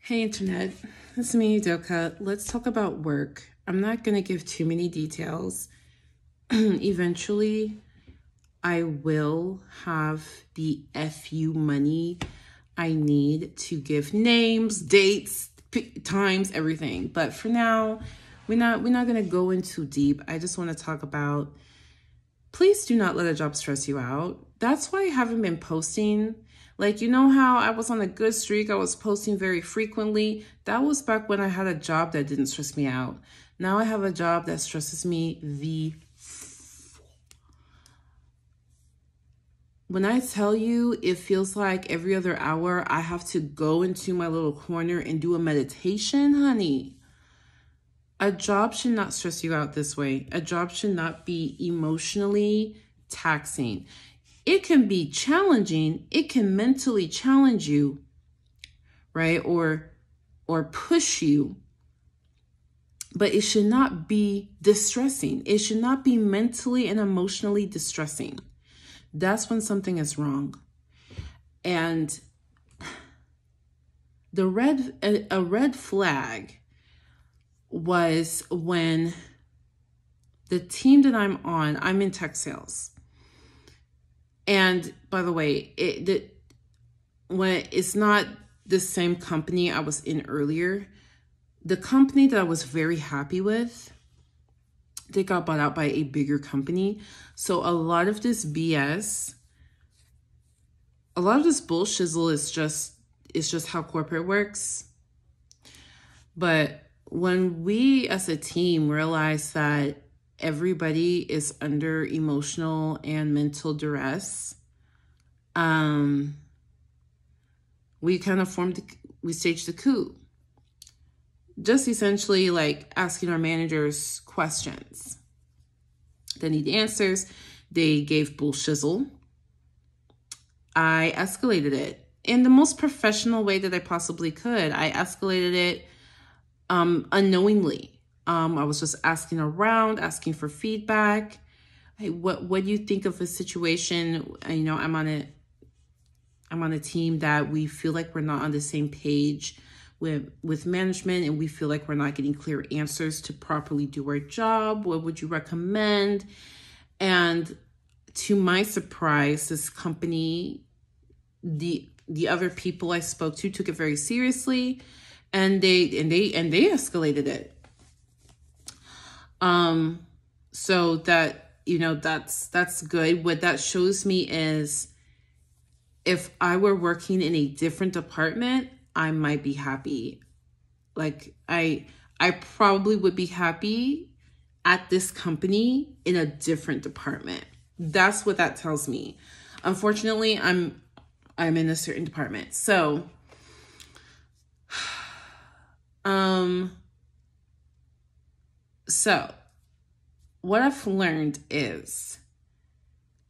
Hey Internet, it's me, Doka. Let's talk about work. I'm not going to give too many details. Eventually, I will have the FU money I need to give names, dates, times, everything. But for now, we're not going to go in too deep. I just want to talk about, please do not let a job stress you out. That's why I haven't been posting. Like, you know how I was on a good streak? I was posting very frequently. That was back when I had a job that didn't stress me out. Now I have a job that stresses me When I tell you, it feels like every other hour I have to go into my little corner and do a meditation, honey. A job should not stress you out this way. A job should not be emotionally taxing. It can be challenging. It can mentally challenge you, right? Or push you. But it should not be distressing. It should not be mentally and emotionally distressing. That's when something is wrong. And a red flag was when the team that I'm on, I'm in tech sales. And by the way, when it's not the same company I was in earlier, the company that I was very happy with, they got bought out by a bigger company. So a lot of this BS, a lot of this bullshizzle is just how corporate works. But when we as a team realize that everybody is under emotional and mental duress, we kind of we staged the coup. Just essentially like asking our managers questions. They need answers. They gave bullshizzle. I escalated it in the most professional way that I possibly could. I escalated it unknowingly. I was just asking around, asking for feedback. Hey, what do you think of a situation? You know, I'm on a team that we feel like we're not on the same page with management, and we feel like we're not getting clear answers to properly do our job. What would you recommend? And to my surprise, this company, the other people I spoke to took it very seriously, and they escalated it. So that, you know, that's good. What that shows me is if I were working in a different department, I might be happy. Like I probably would be happy at this company in a different department. That's what that tells me. Unfortunately, I'm in a certain department. So, what I've learned is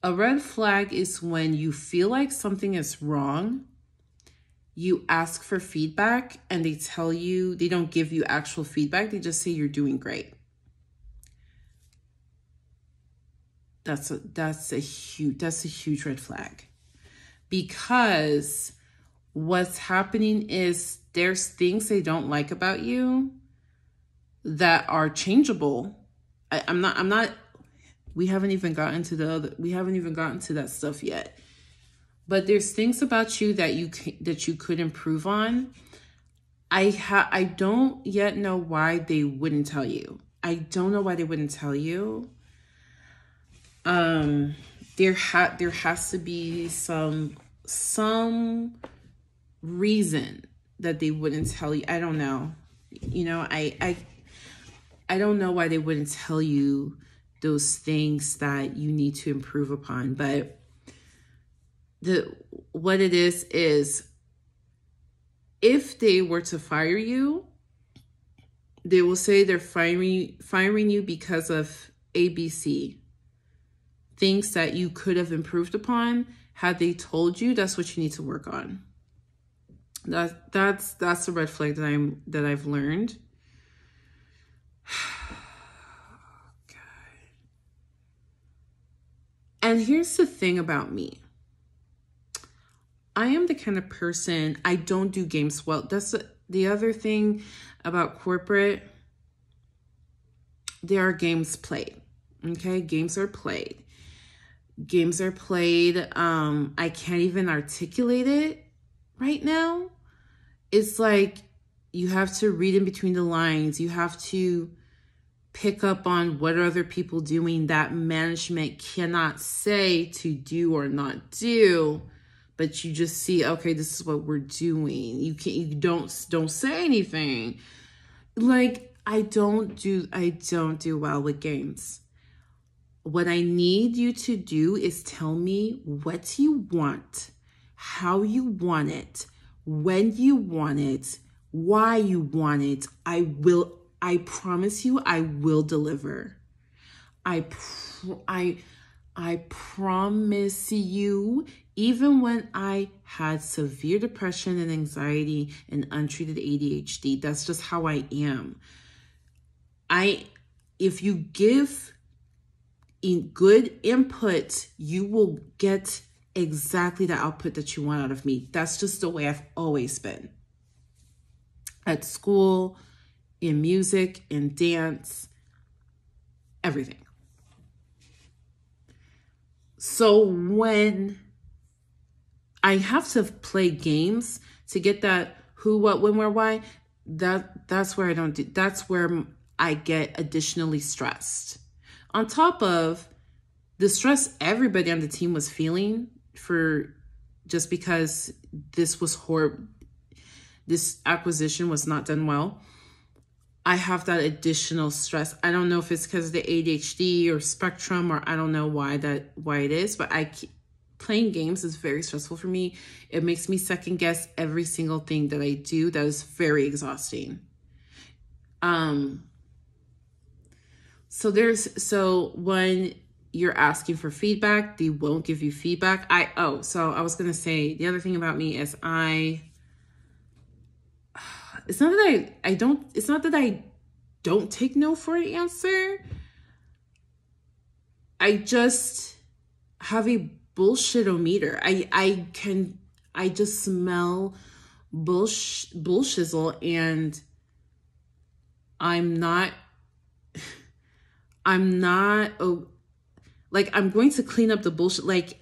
a red flag is when you feel like something is wrong, you ask for feedback, and they tell you, they don't give you actual feedback. They just say you're doing great. That's a huge red flag, because what's happening is there's things they don't like about you that are changeable. We haven't even gotten to that stuff yet. But there's things about you that you could improve on. I don't yet know why they wouldn't tell you. I don't know why they wouldn't tell you. There has to be some reason that they wouldn't tell you. I don't know. You know, I don't know why they wouldn't tell you those things that you need to improve upon. But what it is if they were to fire you, they will say they're firing you because of ABC. Things that you could have improved upon. Had they told you, that's what you need to work on. That's a red flag that I've learned. Okay. And here's the thing about me. I am the kind of person, I don't do games well. The other thing about corporate, there are games played. Okay, games are played. Games are played. I can't even articulate it right now. It's like you have to read in between the lines. You have to pick up on what are other people doing that management cannot say to do or not do, but you just see, okay, this is what we're doing. You don't say anything. Like, I don't do well with games. What I need you to do is tell me what you want, how you want it, when you want it, why you want it. I promise you, I will deliver. I promise you, even when I had severe depression and anxiety and untreated ADHD, that's just how I am. If you give good input, you will get exactly the output that you want out of me. That's just the way I've always been. At school, in music, in dance, everything. So when I have to play games to get that who, what, when, where, why, that's where that's where I get additionally stressed. On top of the stress everybody on the team was feeling for just because this was this acquisition was not done well. I have that additional stress. I don't know if it's because of the ADHD or spectrum, or I don't know why it is, but playing games is very stressful for me. It makes me second guess every single thing that I do. That is very exhausting. So when you're asking for feedback, they won't give you feedback. So I was going to say, the other thing about me is it's not that I don't take no for an answer. I just have a bullshit-o-meter. I just smell bullshizzle, and I'm going to clean up the bullshit. Like,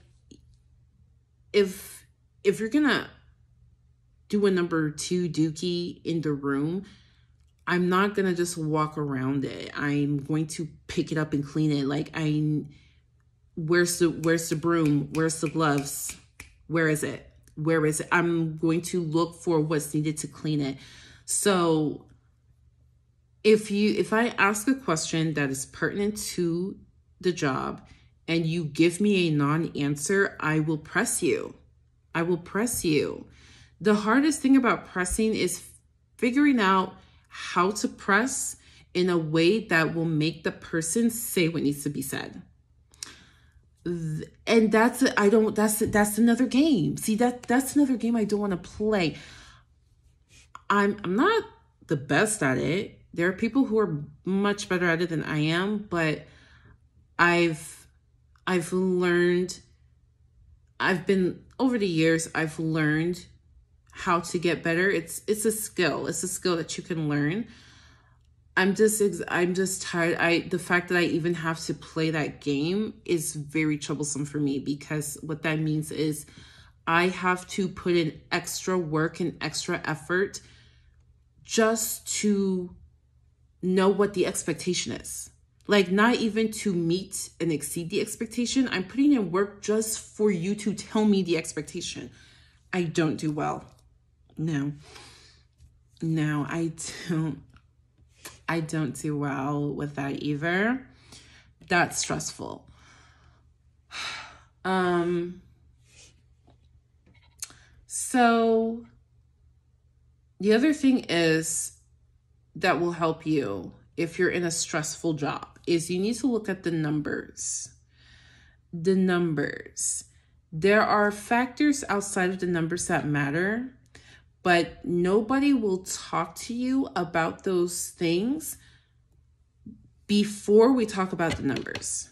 if you're gonna do a number 2 dookie in the room, I'm not gonna just walk around it. I'm going to pick it up and clean it. Like, where's the broom? Where's the gloves? Where is it? I'm going to look for what's needed to clean it. So if I ask a question that is pertinent to the job and you give me a non-answer, I will press you. The hardest thing about pressing is figuring out how to press in a way that will make the person say what needs to be said. And that's another game. See, that's another game I don't want to play. I'm not the best at it. There are people who are much better at it than I am, but I've learned over the years, I've learned how to get better. It's a skill. It's a skill that you can learn. I'm just tired. The fact that I even have to play that game is very troublesome for me, because what that means is I have to put in extra work and extra effort just to know what the expectation is. Like, not even to meet and exceed the expectation. I'm putting in work just for you to tell me the expectation. I don't do well. No, I don't do well with that either. That's stressful. So the other thing is that will help you if you're in a stressful job is you need to look at the numbers. The numbers. There are factors outside of the numbers that matter, but nobody will talk to you about those things before we talk about the numbers.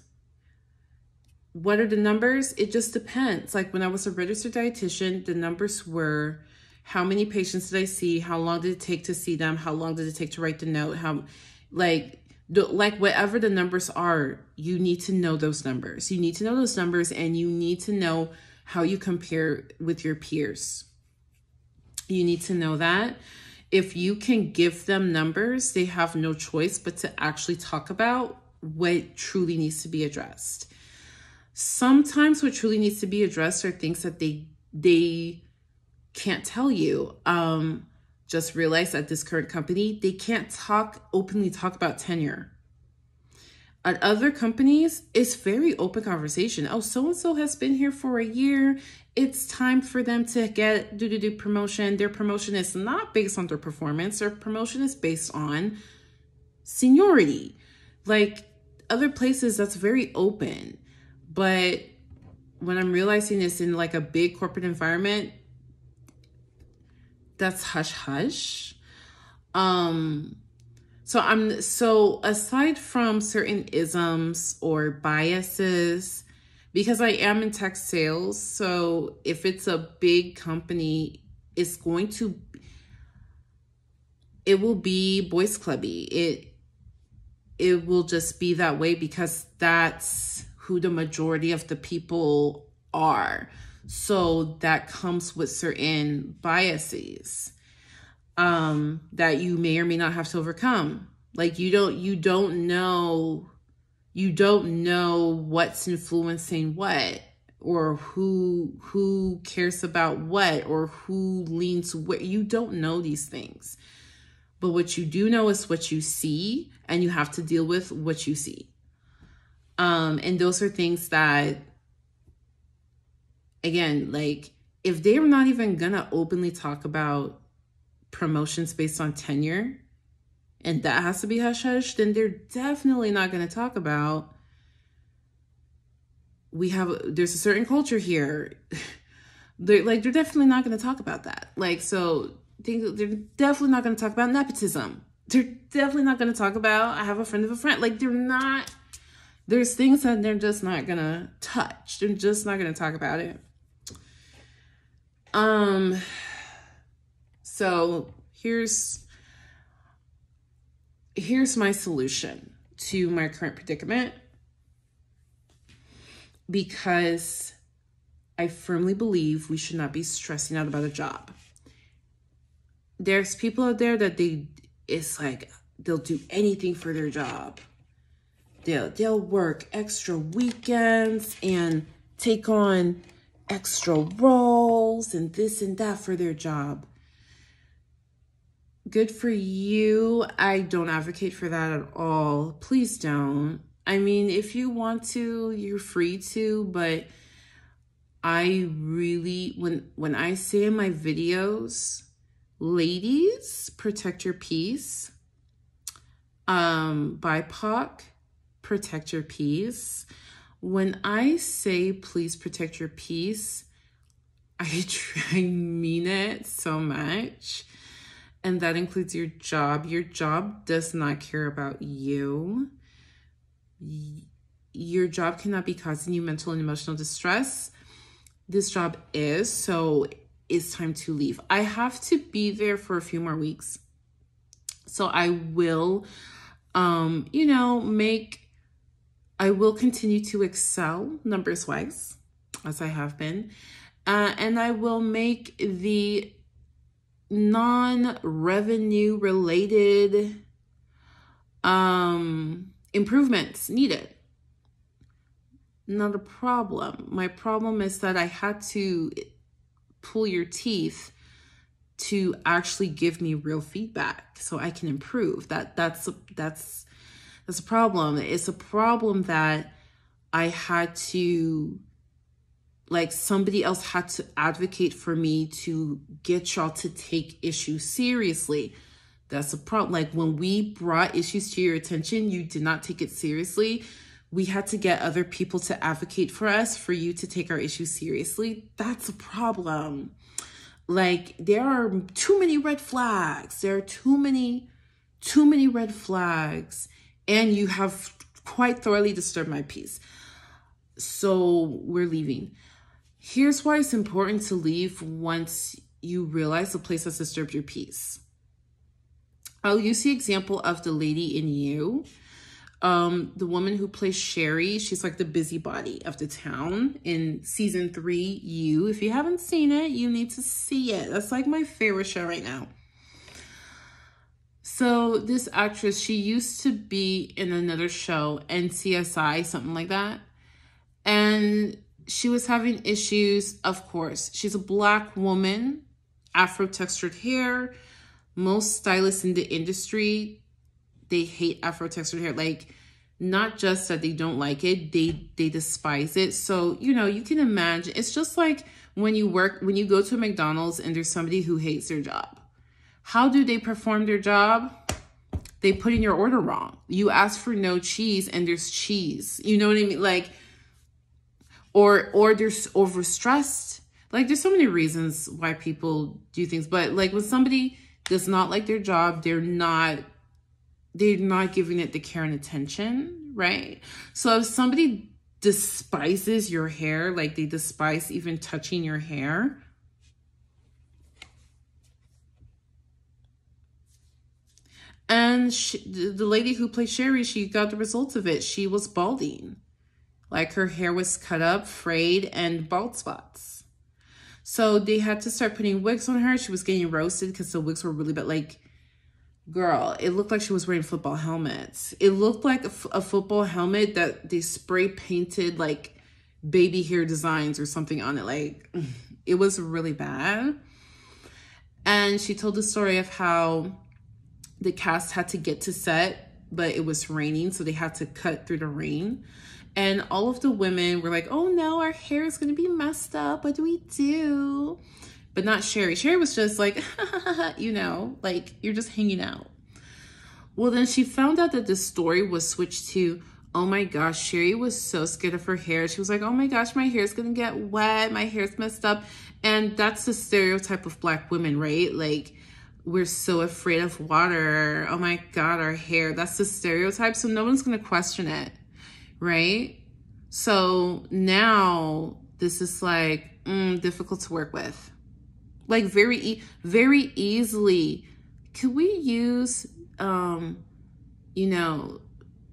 What are the numbers? It just depends. Like, when I was a registered dietitian, the numbers were how many patients did I see? How long did it take to see them? How long did it take to write the note? Like whatever the numbers are, you need to know those numbers. You need to know those numbers, and you need to know how you compare with your peers. You need to know that. If you can give them numbers, they have no choice but to actually talk about what truly needs to be addressed. Sometimes what truly needs to be addressed are things that they can't tell you. Just realize at this current company, they can't openly talk about tenure. At other companies, it's very open conversation. Oh, so-and-so has been here for a year. It's time for them to get promotion. Their promotion is not based on their performance. Their promotion is based on seniority. Like other places, that's very open. But when I'm realizing this in like a big corporate environment, that's hush hush. So aside from certain isms or biases, because I am in tech sales, so if it's a big company, it will be boys clubby. It will just be that way because that's who the majority of the people are. So that comes with certain biases that you may or may not have to overcome. Like you don't know what's influencing what, or who cares about what, or who leans what. You don't know these things. But what you do know is what you see, and you have to deal with what you see. And those are things that, again, like if they're not even gonna openly talk about promotions based on tenure, and that has to be hush hush, then they're definitely not gonna talk about, there's a certain culture here. They're definitely not gonna talk about that. Like, so they're definitely not gonna talk about nepotism. They're definitely not gonna talk about, I have a friend of a friend. Like there's things that they're just not gonna touch. They're just not gonna talk about it. So here's my solution to my current predicament, because I firmly believe we should not be stressing out about a job. There's people out there that it's like they'll do anything for their job. They'll work extra weekends and take on extra roles and this and that for their job. Good for you. I don't advocate for that at all. Please don't. I mean, if you want to, you're free to, but I really, when I say in my videos, ladies, protect your peace. BIPOC, protect your peace. When I say please protect your peace, I mean it so much. And that includes your job. Your job does not care about you. Your job cannot be causing you mental and emotional distress. This job is, so it's time to leave. I have to be there for a few more weeks. So I will, I will continue to excel numbers-wise, as I have been. And I will make the non-revenue related improvements needed. Not a problem. My problem is that I had to pull your teeth to actually give me real feedback so I can improve. That's a problem. It's a problem that I had to, like, somebody else had to advocate for me to get y'all to take issues seriously. That's a problem. Like, when we brought issues to your attention, you did not take it seriously. We had to get other people to advocate for us, for you to take our issues seriously. That's a problem. Like, there are too many red flags. There are too many red flags. And you have quite thoroughly disturbed my peace. So we're leaving. Here's why it's important to leave once you realize the place has disturbed your peace. I'll use the example of the lady in You. The woman who plays Sherry, she's like the busybody of the town in season 3, You. If you haven't seen it, you need to see it. That's like my favorite show right now. So this actress, she used to be in another show, NCSI, something like that. And she was having issues, of course. She's a Black woman, Afro-textured hair. Most stylists in the industry, they hate Afro-textured hair. Like, not just that they don't like it, they despise it. So, you know, you can imagine, it's just like when you go to a McDonald's and there's somebody who hates their job. How do they perform their job? They put in your order wrong. You ask for no cheese and there's cheese. You know what I mean? Like, or they're overstressed. Like, there's so many reasons why people do things. But like when somebody does not like their job, they're not giving it the care and attention, right? So if somebody despises your hair, like they despise even touching your hair, and the lady who played Sherry, she got the results of it. She was balding. Like, her hair was cut up, frayed, and bald spots. So they had to start putting wigs on her. She was getting roasted because the wigs were really bad. Like, girl, it looked like she was wearing football helmets. It looked like a football helmet that they spray painted like baby hair designs or something on it. Like, it was really bad. And she told the story of how the cast had to get to set, but it was raining, so they had to cut through the rain. And all of the women were like, oh no, our hair is going to be messed up. What do we do? But not Sherry. Sherry was just like, you know, like, you're just hanging out. Well, then she found out that the story was switched to, oh my gosh, Sherry was so scared of her hair. She was like, oh my gosh, my hair's going to get wet. My hair's messed up. And that's the stereotype of Black women, right? Like, we're so afraid of water. Oh my God, our hair. That's the stereotype. So no one's going to question it, right? So now this is like difficult to work with. Like, very easily. Could we use, you know,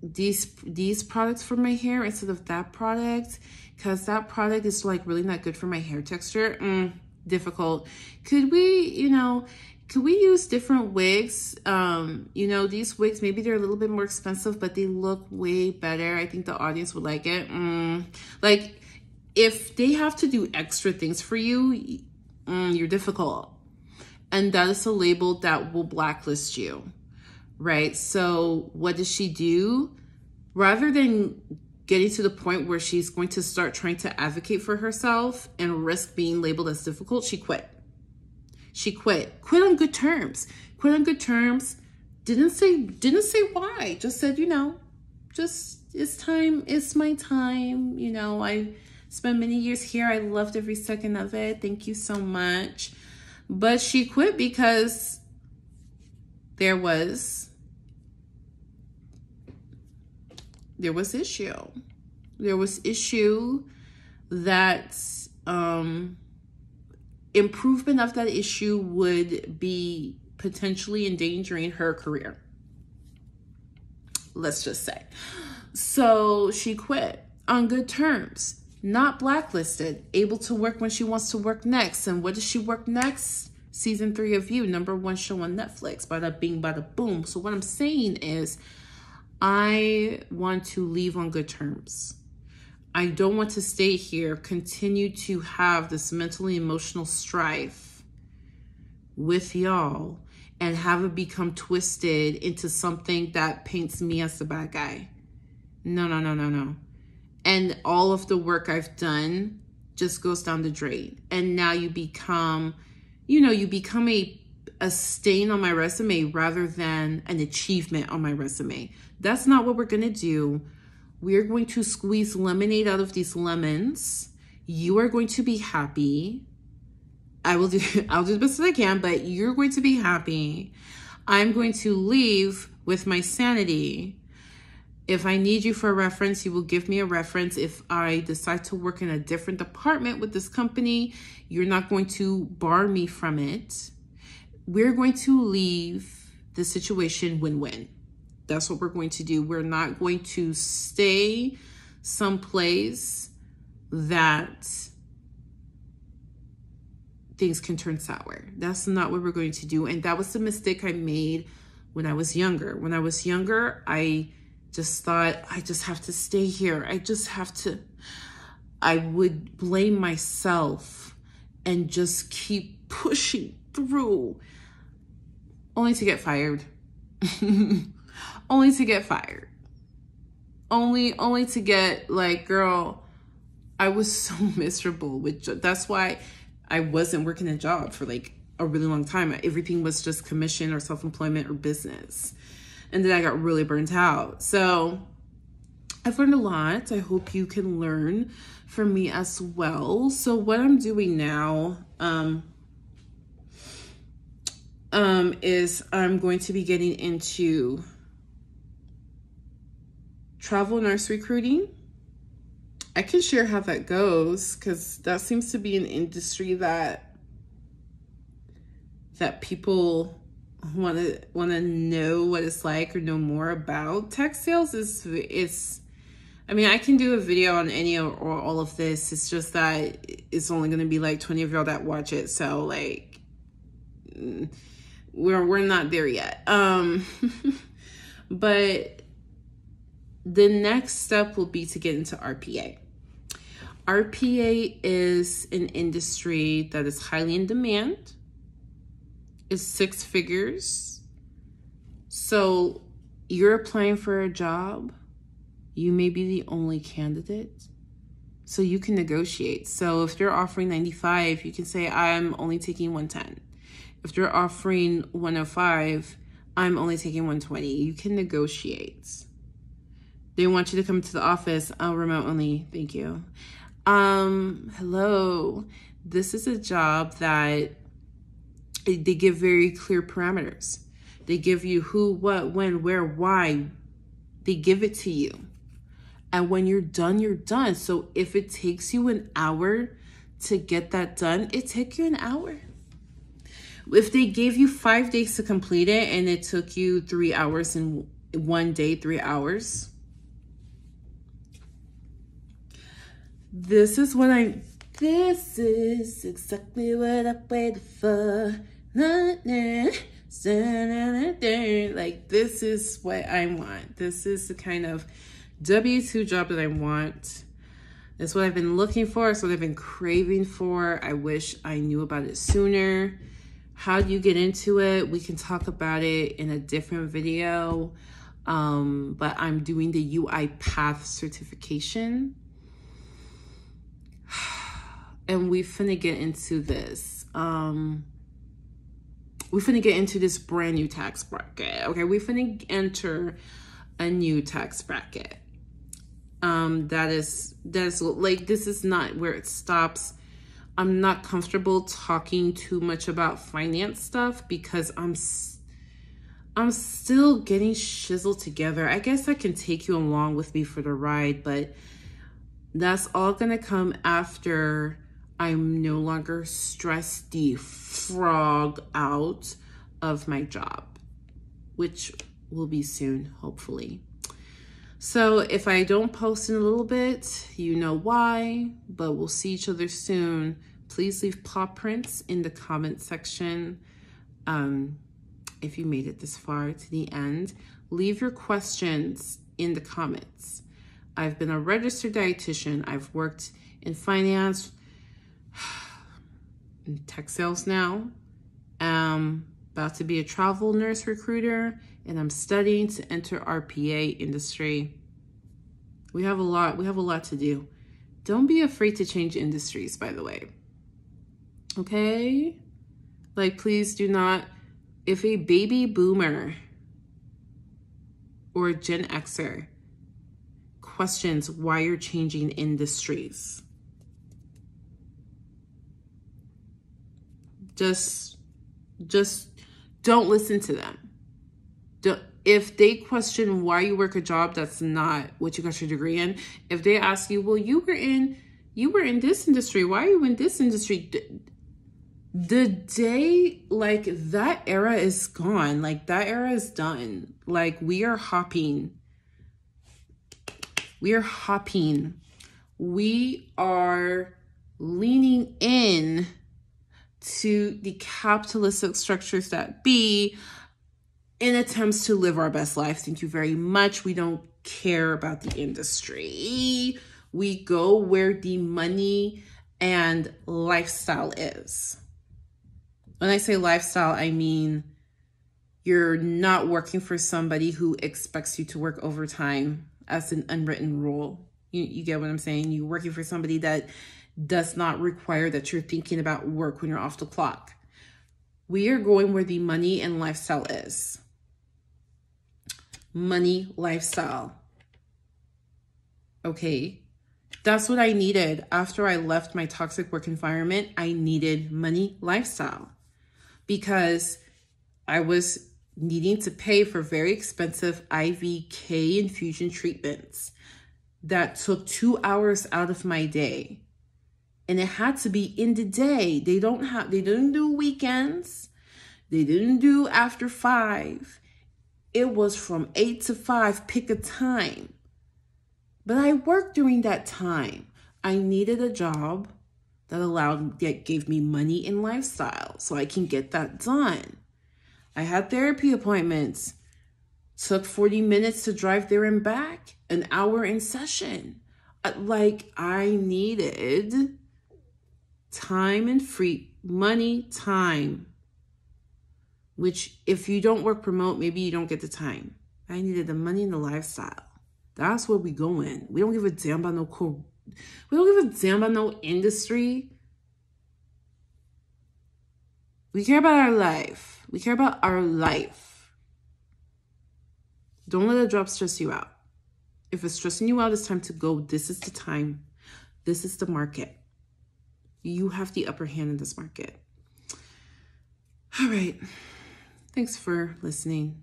these products for my hair instead of that product? Because that product is like really not good for my hair texture. Difficult. Could we, you know, could we use different wigs? You know, these wigs, maybe they're a little bit more expensive, but they look way better. I think the audience would like it. Like, if they have to do extra things for you, you're difficult. And that is a label that will blacklist you, right? So what does she do? Rather than getting to the point where she's going to start trying to advocate for herself and risk being labeled as difficult, she quit. She quit. Quit on good terms. Quit on good terms. Didn't say why. Just said, you know, just it's my time. You know, I spent many years here. I loved every second of it. Thank you so much. But she quit because there was issue. There was issue that improvement of that issue would be potentially endangering her career. Let's just say. So she quit on good terms, not blacklisted, able to work when she wants to work next. And what does she work next? Season 3 of You, #1 show on Netflix. Bada bing, bada boom. So what I'm saying is, I want to leave on good terms. I don't want to stay here, continue to have this mentally emotional strife with y'all and have it become twisted into something that paints me as the bad guy. No. And all of the work I've done just goes down the drain. And now you become, you know, a stain on my resume rather than an achievement on my resume. That's not what we're going to do. We're going to squeeze lemonade out of these lemons. You are going to be happy. I'll do the best that I can, but you're going to be happy. I'm going to leave with my sanity. If I need you for a reference, you will give me a reference. If I decide to work in a different department with this company, you're not going to bar me from it. We're going to leave the situation win-win. That's what we're going to do. We're not going to stay someplace that things can turn sour. That's not what we're going to do. And that was the mistake I made when I was younger. When I was younger, I just thought, I just have to stay here. I would blame myself and just keep pushing through, only to get fired. Only to get fired. Only to get like, girl, I was so miserable with, that's why I wasn't working a job for like a really long time. Everything was just commission or self-employment or business. And then I got really burnt out. So I've learned a lot. I hope you can learn from me as well. So what I'm doing now is I'm going to be getting into travel nurse recruiting. I can share how that goes because that seems to be an industry that people want to know what it's like or know more about. Tech sales is I mean, I can do a video on any or all of this. It's just that it's only going to be like 20 of y'all that watch it. So like we're not there yet. But the next step will be to get into RPA. RPA is an industry that is highly in demand. It's 6 figures. So you're applying for a job. You may be the only candidate. So you can negotiate. So if they're offering 95, you can say, I'm only taking 110. If they're offering 105, I'm only taking 120. You can negotiate. They want you to come to the office. Remote only. Thank you. Hello. This is a job that they give very clear parameters. They give you who, what, when, where, why. They give it to you. And when you're done, you're done. So if it takes you an hour to get that done, it took you an hour. If they gave you 5 days to complete it and it took you 3 hours in one day, 3 hours. This is exactly what I waited for. Like, this is what I want. This is the kind of W-2 job that I want. It's what I've been looking for. It's what I've been craving for. I wish I knew about it sooner. How do you get into it? We can talk about it in a different video. But I'm doing the UiPath certification. And we finna get into this. We finna get into this brand new tax bracket. Okay, we finna enter a new tax bracket. That is like, this is not where it stops. I'm not comfortable talking too much about finance stuff because I'm still getting shizzled together. I guess I can take you along with me for the ride, but that's all gonna come after I'm no longer stressed the frog out of my job, which will be soon, hopefully. So if I don't post in a little bit, you know why, but we'll see each other soon. Please leave paw prints in the comment section. If you made it this far to the end, leave your questions in the comments. I've been a registered dietitian. I've worked in finance, in tech sales now. About to be a travel nurse recruiter, and I'm studying to enter RPA industry. We have a lot to do. Don't be afraid to change industries, by the way. Okay? Like, please do not, if a baby boomer or a Gen Xer questions why you're changing industries, just don't listen to them. If they question why you work a job that's not what you got your degree in, if they ask you, well, you were in this industry, why are you in this industry? The day, like, that era is gone. Like, that era is done. Like, we are hopping. We are hopping. We are leaning in to the capitalistic structures that be in attempts to live our best life. Thank you very much. We don't care about the industry. We go where the money and lifestyle is. When I say lifestyle, I mean you're not working for somebody who expects you to work overtime as an unwritten rule. You get what I'm saying? You're working for somebody that does not require that you're thinking about work when you're off the clock. We are going where the money and lifestyle is. Money, lifestyle. Okay. That's what I needed after I left my toxic work environment. I needed money, lifestyle, because I was needing to pay for very expensive IVK infusion treatments that took 2 hours out of my day. And it had to be in the day. They didn't do weekends. They didn't do after 5. It was from 8 to 5, pick a time. But I worked during that time. I needed a job that gave me money and lifestyle so I can get that done. I had therapy appointments. Took 40 minutes to drive there and back, an hour in session. Like, I needed time and free money, time, which if you don't work remote, maybe you don't get the time. I needed the money and the lifestyle. That's where we going. We don't give a damn about we don't give a damn about no industry. We care about our life. We care about our life. Don't let a job stress you out. If it's stressing you out, it's time to go. This is the time. This is the market. You have the upper hand in this market. All right. Thanks for listening.